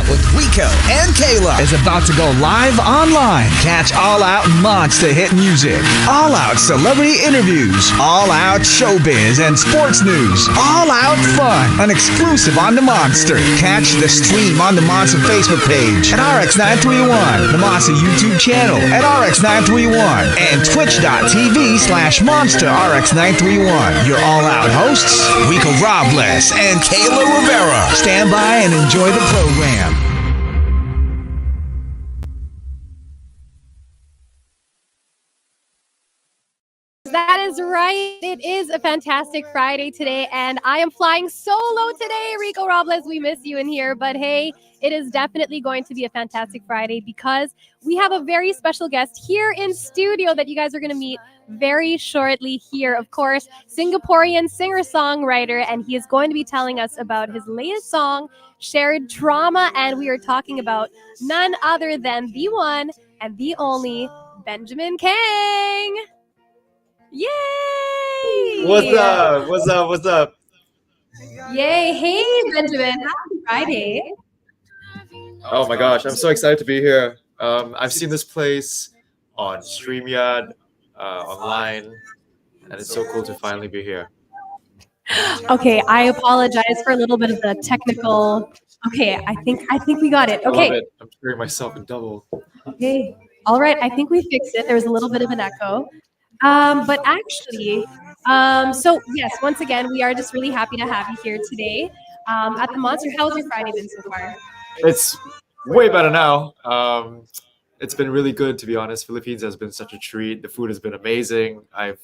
with Rico and Kayla is about to go live online. Catch All Out Monster hit music, All Out celebrity interviews, All Out showbiz and sports news, All Out fun, an exclusive on the Monster. Catch the stream on the Monster Facebook page at RX931, the Monster YouTube channel at RX931, and twitch.tv/Monster RX931. Your All Out hosts, Rico Robles and Kayla Rivera. Stand by and enjoy the program. That is right. It is a fantastic Friday today, and I am flying solo today. Rico Robles, we miss you in here, but hey, it is definitely going to be a fantastic Friday because we have a very special guest here in studio that you guys are going to meet very shortly here. Of course, Singaporean singer-songwriter, and he is going to be telling us about his latest song, Shared Trauma, and we are talking about none other than the one and the only Benjamin Kheng. Yay! What's up? What's up? What's up? Yay! Hey, Benjamin. Happy Friday. Oh my gosh, I'm so excited to be here. I've seen this place on StreamYard, online, and it's so cool to finally be here. Okay, I apologize for a little bit of the technical. Okay, I think we got it. I love Okay. it. I'm hearing myself in double. Okay. All right. I think we fixed it. There was a little bit of an echo. But actually, so yes, once again, we are just really happy to have you here today at the Monster. How's your Friday been so far? It's way better now. It's been really good, to be honest. Philippines has been such a treat. The food has been amazing. I've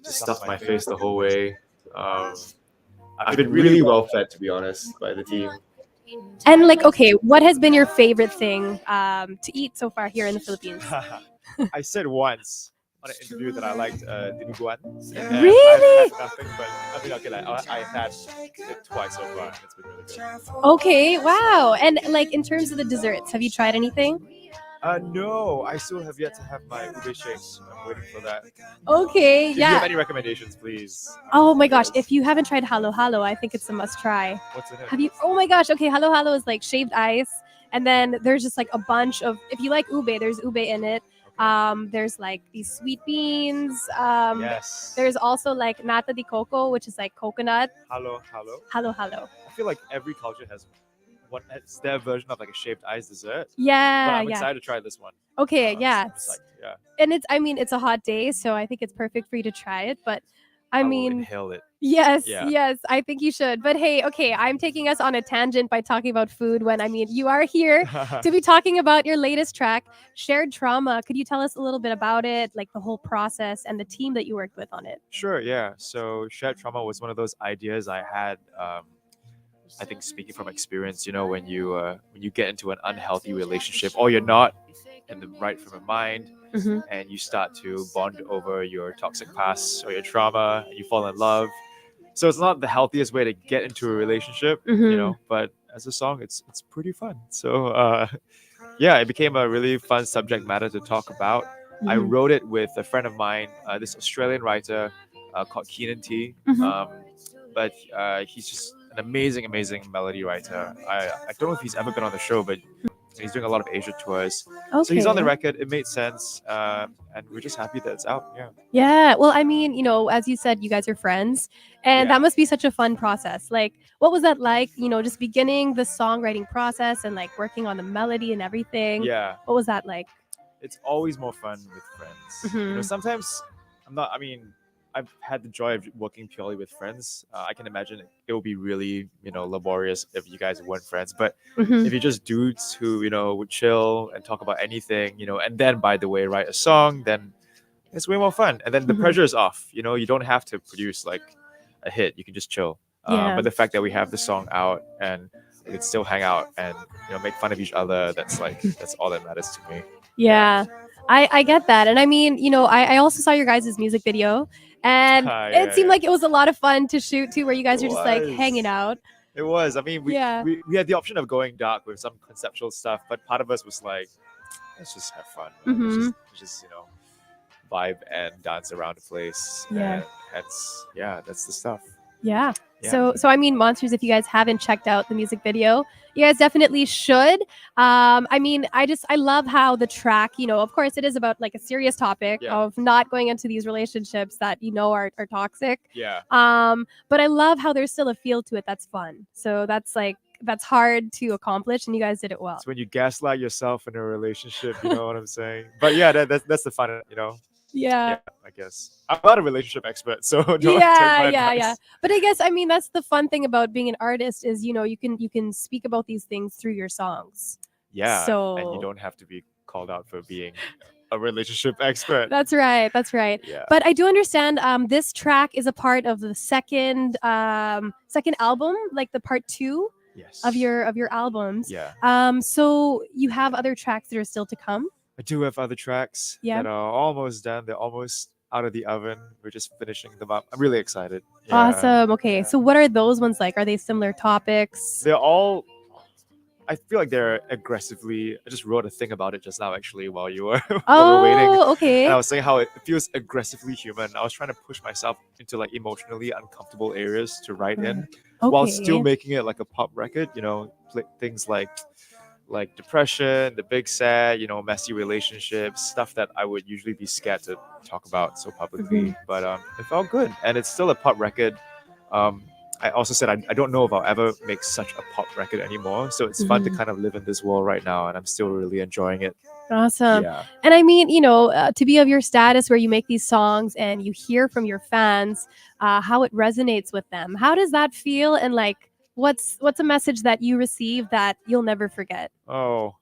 just stuffed my face the whole way. I've been really well fed, to be honest, by the team. And like, okay, what has been your favorite thing to eat so far here in the Philippines? I said once on an interview that I liked dinuguan. Really? I've had nothing but I've had it twice so far. It's been really good. Okay, wow. And like in terms of the desserts, have you tried anything? No, I still have yet to have my ube shakes. I'm waiting for that. Okay, If you have yeah. any recommendations, please. Oh my gosh, if you haven't tried halo halo, I think it's a must try. What's in it? Have you? Oh my gosh. Okay, halo halo is like shaved ice, and then there's just like a bunch of. If you like ube, there's ube in it. There's like these sweet beans. Yes. There's also like nata de coco, which is like coconut. Halo. Halo halo. I feel like every culture has it's their version of like a shaved ice dessert. But Yeah, I'm yeah. excited to try this one. Okay, I'm yeah. super psyched, yeah. And it's a hot day, so I think it's perfect for you to try it. But I will mean, inhale it. yes, Yeah. yes, I think you should. But hey, okay, I'm taking us on a tangent by talking about food when I mean you are here to be talking about your latest track, Shared Trauma. Could you tell us a little bit about it, like the whole process and the team that you worked with on it? Sure, yeah. So Shared Trauma was one of those ideas I had. I think speaking from experience, when you get into an unhealthy relationship, or you're not in the right frame of mind, Mhm. and you start to bond over your toxic past or your trauma, and you fall in love. So it's not the healthiest way to get into a relationship, Mhm. But as a song, it's pretty fun. So yeah, it became a really fun subject matter to talk about. I Mhm. wrote it with a friend of mine, this Australian writer called Keenan T. Mhm. But he's just an amazing melody writer. I don't know if he's ever been on the show, but he's doing a lot of Asia tours. Okay. So he's on the record. It made sense, and we're just happy that it's out. Yeah. Yeah. Well, I mean, as you said, you guys are friends, and Yeah. that must be such a fun process. Like, what was that like? Just beginning the songwriting process and like working on the melody and everything. Yeah. What was that like? It's always more fun with friends. Mhm. Sometimes I've had the joy of working purely with friends. I can imagine it will be really, laborious if you guys weren't friends. But Mhm. if you're just dudes who, would chill and talk about anything, and then, by the way, write a song, then it's way more fun. And then the Mhm. pressure is off. You don't have to produce like a hit. You can just chill. Yeah. But the fact that we have the song out and we can still hang out and, make fun of each other, that's all that matters to me. Yeah, I get that. And I mean, I also saw your guys' music video, and Yeah, it seemed like it was a lot of fun to shoot too, where you guys It are just like was. hanging out. It was. I mean, we had the option of going dark with some conceptual stuff, but part of us was like, let's just have fun. Mhm. Let's just vibe and dance around the place. Yeah. And that's the stuff. Yeah. Yeah. So I mean, Monsters, if you guys haven't checked out the music video, you guys definitely should. I mean, I love how the track, of course it is about like a serious topic Yeah. of not going into these relationships that are toxic. Yeah. But I love how there's still a feel to it that's fun. So that's hard to accomplish, and you guys did it well. It's when you gaslight yourself in a relationship, you know what I'm saying? But yeah, that's the fun, Yeah. I guess. I'm not a relationship expert, so don't take Yeah, my yeah, advice. yeah. But I guess that's the fun thing about being an artist is you can speak about these things through your songs. Yeah, and So- you don't have to be called out for being a relationship expert. That's right. That's right. Yeah. But I do understand this track is a part of the second album, like the part 2 Yes. of your albums. Yeah. So you have other tracks that are still to come. I do have other tracks Yeah. that are almost done. They're almost out of the oven. We're just finishing them up. I'm really excited. Yeah. Awesome. Okay. Yeah. So what are those ones like? Are they similar topics? They're all. I feel like they're aggressively. I just wrote a thing about it just now, actually, while you were, while we were waiting. Oh, okay. And I was saying how it feels aggressively human. I was trying to push myself into like emotionally uncomfortable areas to write in, while still making it like a pop record. Things like depression, the big sad, messy relationships, stuff that I would usually be scared to talk about so publicly. But it felt good, and it's still a pop record. I also said I don't know if I'll ever make such a pop record anymore. So it's fun to kind of live in this world right now, and I'm still really enjoying it. Awesome. Yeah. And I mean, to be of your status where you make these songs and you hear from your fans how it resonates with them. How does that feel? And like, what's a message that you receive that you'll never forget? Oh,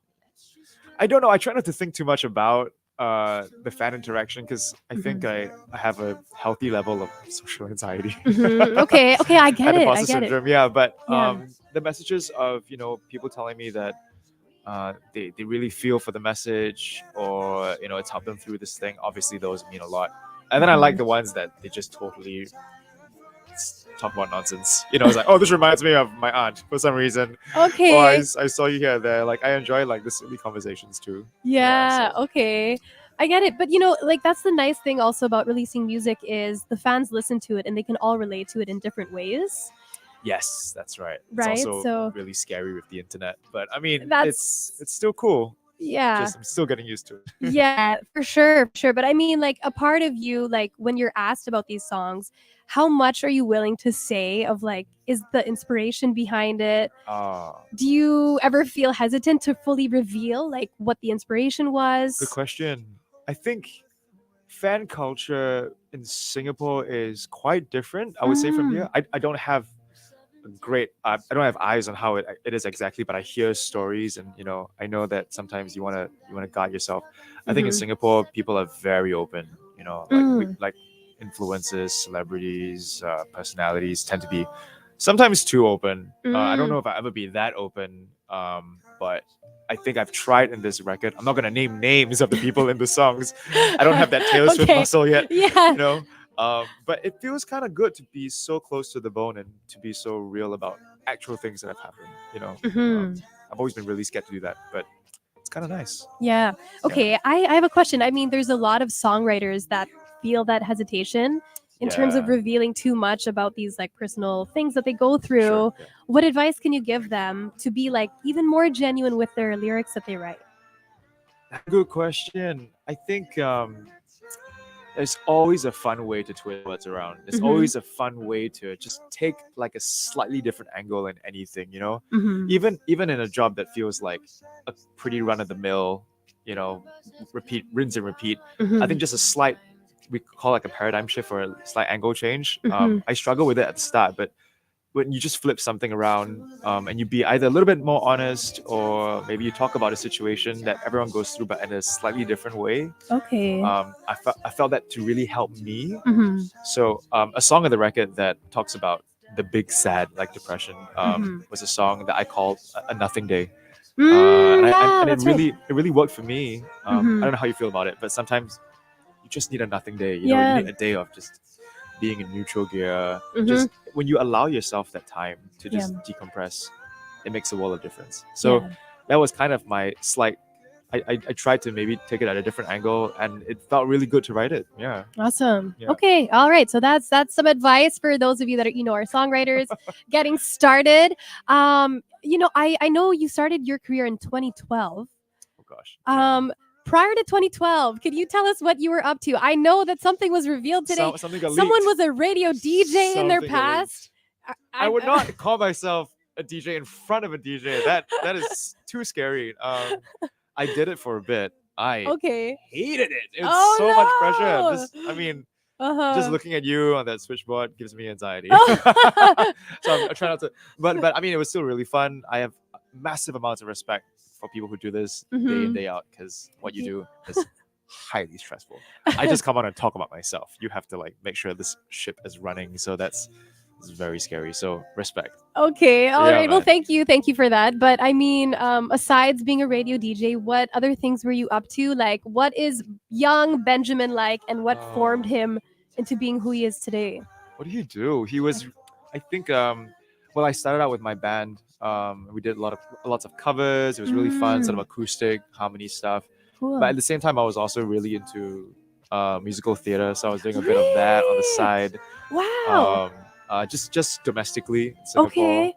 I don't know. I try not to think too much about the fan interaction because I think I have a healthy level of social anxiety. Okay, I get and it. imposter I get it. syndrome. Yeah, but Yeah. the messages of people telling me that they really feel for the message, or it's helped them through this thing. Obviously, those mean a lot. And then I like the ones that they just totally talk about nonsense. It's like, oh, this reminds me of my aunt for some reason. Okay. Or I saw you here there. Like, I enjoy like the silly conversations too. Yeah, so- okay. I get it. But like that's the nice thing also about releasing music is the fans listen to it and they can all relate to it in different ways. Yes, that's right. Right, It's also so- really scary with the internet, but I mean, That's- it's still cool. Yeah. Just I'm still getting used to it. Yeah, for sure. But I mean, like a part of you, like when you're asked about these songs, how much are you willing to say of like, is the inspiration behind it? Do you ever feel hesitant to fully reveal like what the inspiration was? Good question. I think fan culture in Singapore is quite different. I would say from here. I don't have I don't have eyes on how it is exactly, but I hear stories, and I know that sometimes you want to guide yourself. I think in Singapore people are very open. Like influencers, celebrities, personalities tend to be sometimes too open. I don't know if I'll ever be that open, but I think I've tried in this record. I'm not gonna name names of the people in the songs. I don't have that Taylor Swift muscle yet. Yeah. But it feels kind of good to be so close to the bone and to be so real about actual things that have happened. I've always been really scared to do that, but it's kind of nice. Yeah. Okay. I have a question. I mean, there's a lot of songwriters that feel that hesitation in terms of Yeah. revealing too much about these like personal things that they go through. Sure, yeah. What advice can you give them to be like even more genuine with their lyrics that they write? Good question. I think there's always a fun way to twist words around. There's always a fun way to just take like a slightly different angle in anything, Even in a job that feels like a pretty run of the mill, rinse and repeat. I think just a slight, we call like a paradigm shift or a slight angle change. I struggle with it at the start, but when you just flip something around and you be either a little bit more honest, or maybe you talk about a situation that everyone goes through but in a slightly different way. Okay. I felt that to really help me. So a song on the record that talks about the big sad like depression was a song that I called a nothing day. And it really worked for me. I don't know how you feel about it, but sometimes you just need a nothing day. You need a day of just being in neutral gear. Just when you allow yourself that time to just decompress, it makes a world of difference. So that was kind of my slight I tried to maybe take it at a different angle, and it felt really good to write it. Yeah. Awesome. Yeah. Okay. All right. So that's some advice for those of you that are, are songwriters getting started. I know you started your career in 2012. Oh gosh. Prior to 2012, could you tell us what you were up to? I know that something was revealed today. Something got Someone leaked. was a radio DJ in their Something got past. I would not call myself a DJ in front of a DJ. That is too scary. I did it for a bit. I Okay. hated it. It was so much pressure. Just looking at you on that switchboard gives me anxiety. So I try not to. But I mean, it was still really fun. I have massive amounts of respect for people who do this day in, day out, because what you do is highly stressful. I just come on and talk about myself. You have to make sure this ship is running. So it's very scary. So respect. Okay. All right. Well, man. thank you for that. But I mean, aside being a radio DJ, what other things were you up to? Like, what is young Benjamin like, and what formed him into being who he is today? What do you do? He was, I think, I started out with my band. We did lots of covers. It was really fun, sort of acoustic harmony stuff. Cool. But at the same time, I was also really into musical theater, so I was doing a bit of that on the side. Wow. Just domestically in Singapore. Okay.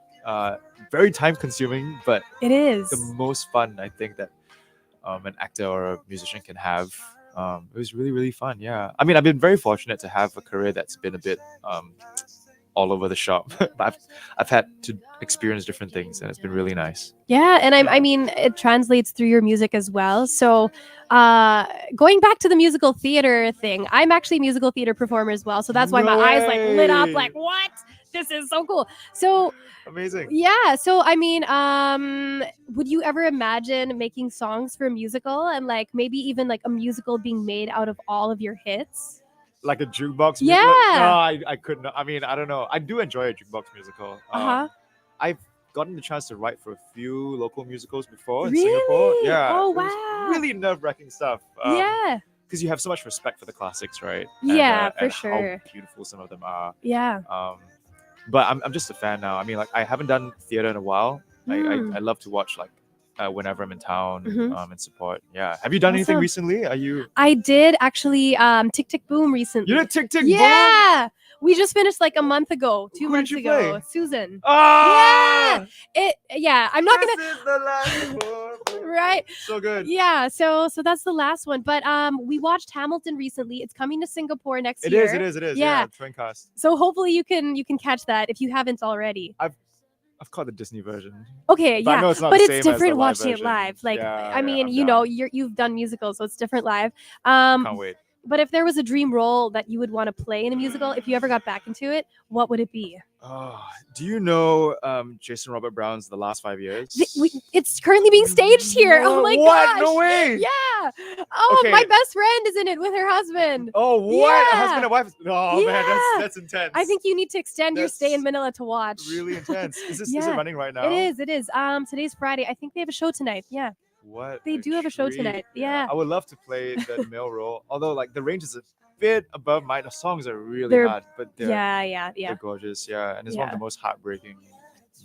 Very time consuming, but It is the most fun I think that an actor or a musician can have. It was really, really fun. Yeah. I mean, I've been very fortunate to have a career that's been a bit all over the shop. But I've had to experience different things, and it's been really nice. Yeah, and I mean, it translates through your music as well. So, going back to the musical theater thing, I'm actually a musical theater performer as well. So that's why my eyes lit up. Like, what? This is so cool. So amazing. Yeah. So I mean, would you ever imagine making songs for a musical, and maybe even a musical being made out of all of your hits? Like a jukebox musical? Yeah. No, I couldn't. I mean, I don't know. I do enjoy a jukebox musical. I've gotten the chance to write for a few local musicals before in Singapore. Yeah. Oh, it was really nerve-wracking stuff. Yeah. Because you have so much respect for the classics, right? Yeah, for and sure. How beautiful some of them are. Yeah. But I'm just a fan now. I mean, I haven't done theater in a while. I love to watch whenever I'm in town and support. Yeah. Have you done anything recently? I did actually Tick Tick Boom recently. You did Tick Tick Boom? Yeah. We just finished a month ago, 2 months ago. Play? Susan. Oh! Yeah. I'm not gonna. This is the last one. Right. So good. Yeah. So that's the last one. But we watched Hamilton recently. It's coming to Singapore next year. It is. Yeah. Twin cast. So hopefully you can catch that if you haven't already. I've caught the Disney version. Okay, but yeah, I know it's not but the it's same as different the live watching version. it live. I mean, I'm you've done musicals, so it's different live. Can't wait. But if there was a dream role that you would want to play in a musical, if you ever got back into it, what would it be? Do you know Jason Robert Brown's The Last 5 Years? It's currently being staged here. Oh my gosh! No way! Yeah. Oh, Okay. my best friend is in it with her husband. Oh, what? Yeah. Husband and wife? Oh man, Yeah. that's intense. I think you need to extend your stay in That's Manila to watch. really intense. Is it Yeah. running right now? It is. Today's Friday. I think they have a show tonight. Yeah. What? They do have a show treat. tonight. Yeah. I would love to play the male role, although the range is a bit above mine. The songs are really They're- hard, but they're Yeah. gorgeous. Yeah, and it's one of Yeah. the most heartbreaking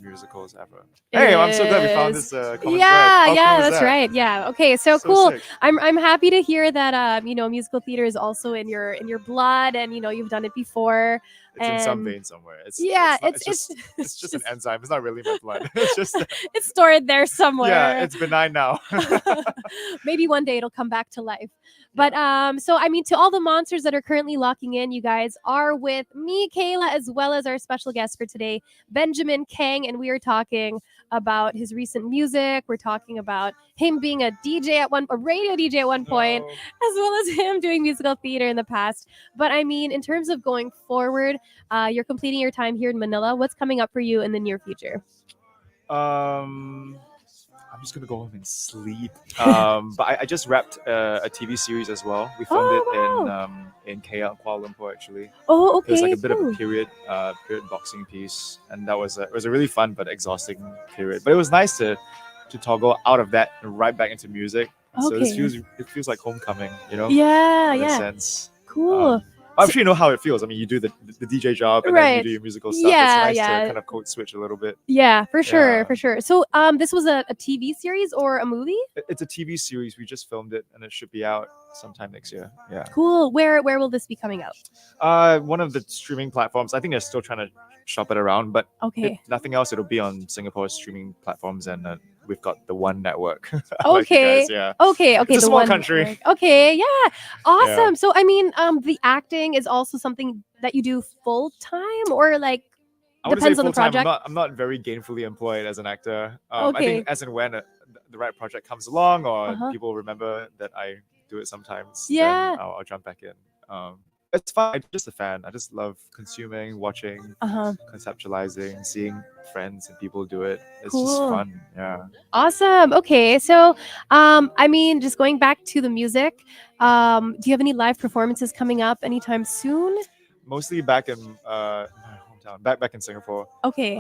musicals ever. It Hey, I'm so glad we found is. this common thread. Yeah, How cool is that's that? right. Yeah. Okay, so So cool. sick. I'm happy to hear that musical theater is also in your blood, and you've done it before. It's in some And- vein somewhere. It's it's just an enzyme. It's not really my blood. It's just it's stored there somewhere. yeah, it's benign now. Maybe one day it'll come back to life. But so I mean, to all the monsters that are currently locking in, you guys are with me, Kayla, as well as our special guest for today, Benjamin Kheng, and we are talking about his recent music. We're talking about him being a radio DJ at one point, No. as well as him doing musical theater in the past. But I mean, in terms of going forward, you're completing your time here in Manila. What's coming up for you in the near future? I'm just gonna go home and sleep. But I just wrapped a TV series as well. We filmed in KL, Kuala Lumpur, actually. Oh, okay. It was like a bit of cool. a period boxing piece, and that was it was a really fun but exhausting period. But it was nice to toggle out of that and right back into music. So Okay. it feels like homecoming, Yeah, in a yeah. sense. Cool. I'm sure you know how it feels. I mean, you do the DJ job and then you Right. do your musical stuff. Yeah, It's nice yeah. to kind of code switch a little bit. Yeah, for sure, Yeah. for sure. So this was a TV series or a movie? It's a TV series. We just filmed it and it should be out sometime next year. Yeah. Cool. Where will this be coming out? One of the streaming platforms. I think they're still trying to shop it around, but Okay. if nothing else, it'll be on Singapore's streaming platforms, and we've got the One Network. Like you Okay. guys, yeah. Okay. It's a the small one country. network. Okay. Yeah. Awesome. So I mean, the acting is also something that you do full time, or like I wouldn't say depends on the full-time. project. I'm not very gainfully employed as an actor. I Okay. think as and when the right project comes along, or Uh-huh. people remember that I do it sometimes, Yeah. then I'll jump back in. It's fun. I'm just a fan. I just love consuming, watching, conceptualizing, seeing friends and people do it. It's just Cool. fun. Yeah. Awesome. Okay. So, I mean, just going back to the music, do you have any live performances coming up anytime soon? Mostly back in my hometown, back in Singapore. Okay.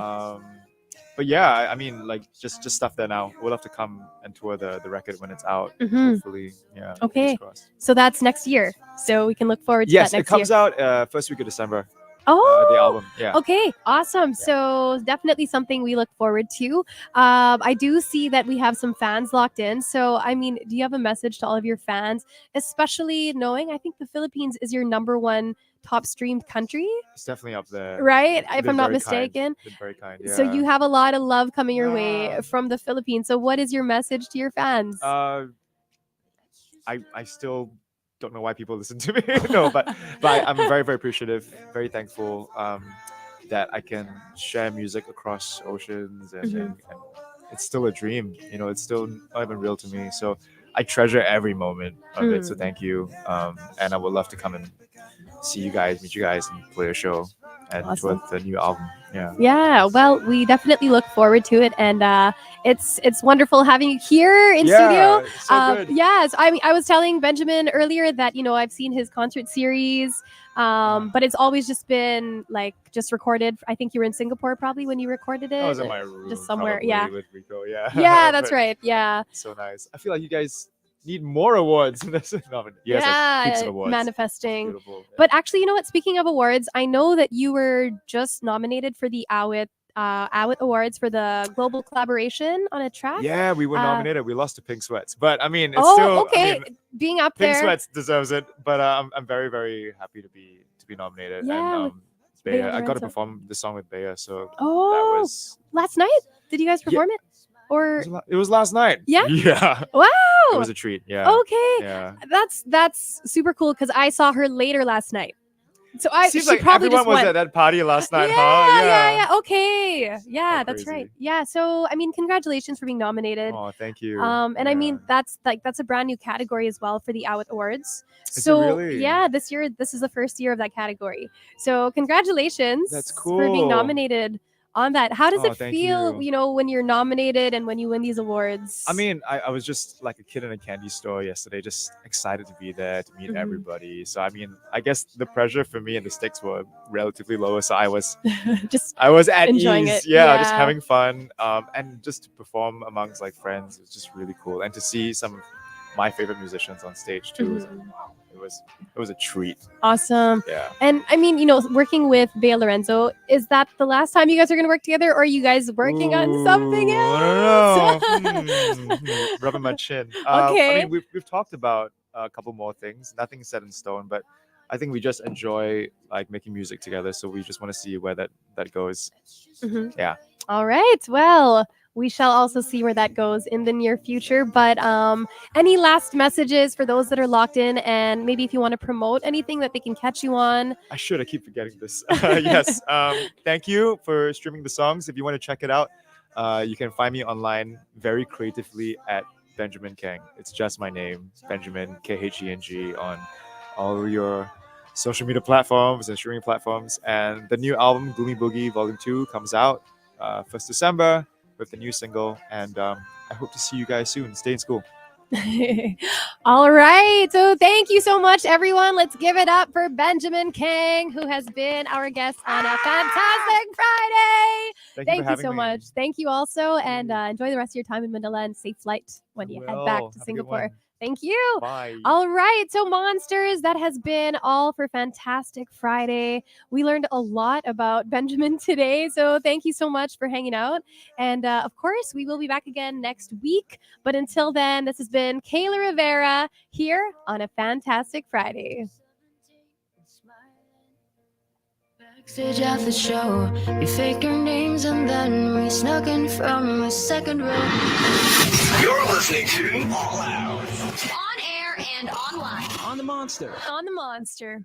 But yeah, I mean, like just stuff there now. We'll have to come and tour the record when it's out. Mhm. Hopefully, yeah. Okay. fingers crossed. So that's next year. So we can look forward to Yes, that it next comes year. out first week of December. Oh, The album. Yeah. okay, awesome. So definitely something we look forward to. I do see that we have some fans locked in. So, I mean, do you have a message to all of your fans, especially knowing I think the Philippines is your #1 top streamed country, It's definitely up there. right? They've If been I'm not very kind. mistaken. Been very kind. So Yeah. you have a lot of love coming your way Yeah. from the Philippines. So what is your message to your fans? I still don't know why people listen to me. No, but I'm very, very appreciative, very thankful that I can share music across oceans, and it's still a dream. You know, it's still not even real to me. So I treasure every moment of it. So thank you, and I would love to come and see you guys, meet you guys, and play a show and Awesome. with the new album. Yeah. Yeah, well, we definitely look forward to it, and it's wonderful having you here in studio. So good. Yes, I mean, I was telling Benjamin earlier that I've seen his concert series, but it's always just been like just recorded. I think you were in Singapore probably when you recorded it. I was in my room, just somewhere. probably, Yeah, with Rico. Yeah. yeah, that's But right. Yeah, So nice. I feel like you guys need more awards. You guys have heaps of awards. manifesting. Beautiful. Yeah. But actually, you know what? Speaking of awards, I know that you were just nominated for the Awit Awards for the global collaboration on a track. Yeah, we were nominated. We lost to Pink Sweats, but I mean, it's Oh, still. okay. I mean, Being up Pink there. Sweats deserves it, but I'm very, very happy to be nominated. Yeah, And Bea Bea, I got to Lorenzo. perform the song with Bea, so that Oh, was. last night? Did you guys perform it? Or It was last night. Yeah? Yeah. wow. It was a treat. Yeah. Okay. Yeah. That's super cool because I saw her later last night. So Seems she like probably everyone just was went. at that party last night, yeah, huh? yeah. Okay. Yeah, Oh, that's right. crazy. Yeah. So I mean, congratulations for being nominated. Oh, thank you. And I mean Yeah. that's a brand new category as well for the Awit Awards. Is it So really? yeah, this is the first year of that category. So congratulations That's for being cool. nominated on that. How does Oh, it thank feel, you. when you're nominated and when you win these awards? I mean, I was just like a kid in a candy store yesterday, just excited to be there, to meet Mhm. everybody. So I mean, I guess the pressure for me and the stakes were relatively lower. So I was just at enjoying ease. it. Yeah, just Yeah. having fun. And just to perform amongst like friends, it's just really cool. And to see some of my favorite musicians on stage too. Mhm. It was a treat. Awesome. Yeah. And I mean, working with Bea Lorenzo, is that the last time you guys are going to work together, or are you guys working on something Ooh, else? I don't know. Rubbing my chin. I Okay. mean, we've talked about a couple more things. Nothing's set in stone, but I think we just enjoy like making music together. So we just want to see where that goes. Mhm. Yeah. All right. Well, we shall also see where that goes in the near future. But any last messages for those that are locked in, and maybe if you want to promote anything that they can catch you on? I keep forgetting this. Yes. Thank you for streaming the songs. If you want to check it out, you can find me online very creatively at Benjamin Kheng. It's just my name, Benjamin Kheng, on all your social media platforms and streaming platforms. And the new album, Gloomy Boogie Volume 2, comes out 1st December with the new single. And I hope to see you guys soon. Stay in school. All right. So thank you so much, everyone. Let's give it up for Benjamin Kheng, who has been our guest on a fantastic Friday. Thank Thank for you having so me. much. Thank you also. And enjoy the rest of your time in Manila and safe flight when you head back to Have a good Singapore. one. Thank you. Bye. All right. So, Monsters, that has been all for Fantastic Friday. We learned a lot about Benjamin today. So, thank you so much for hanging out. And of course, we will be back again next week. But until then, this has been Kayla Rivera here on a Fantastic Friday. Backstage at the show, we fake our names and then we snuck in from the second row. You're listening to All Out On air and online. on the Monster. On the Monster.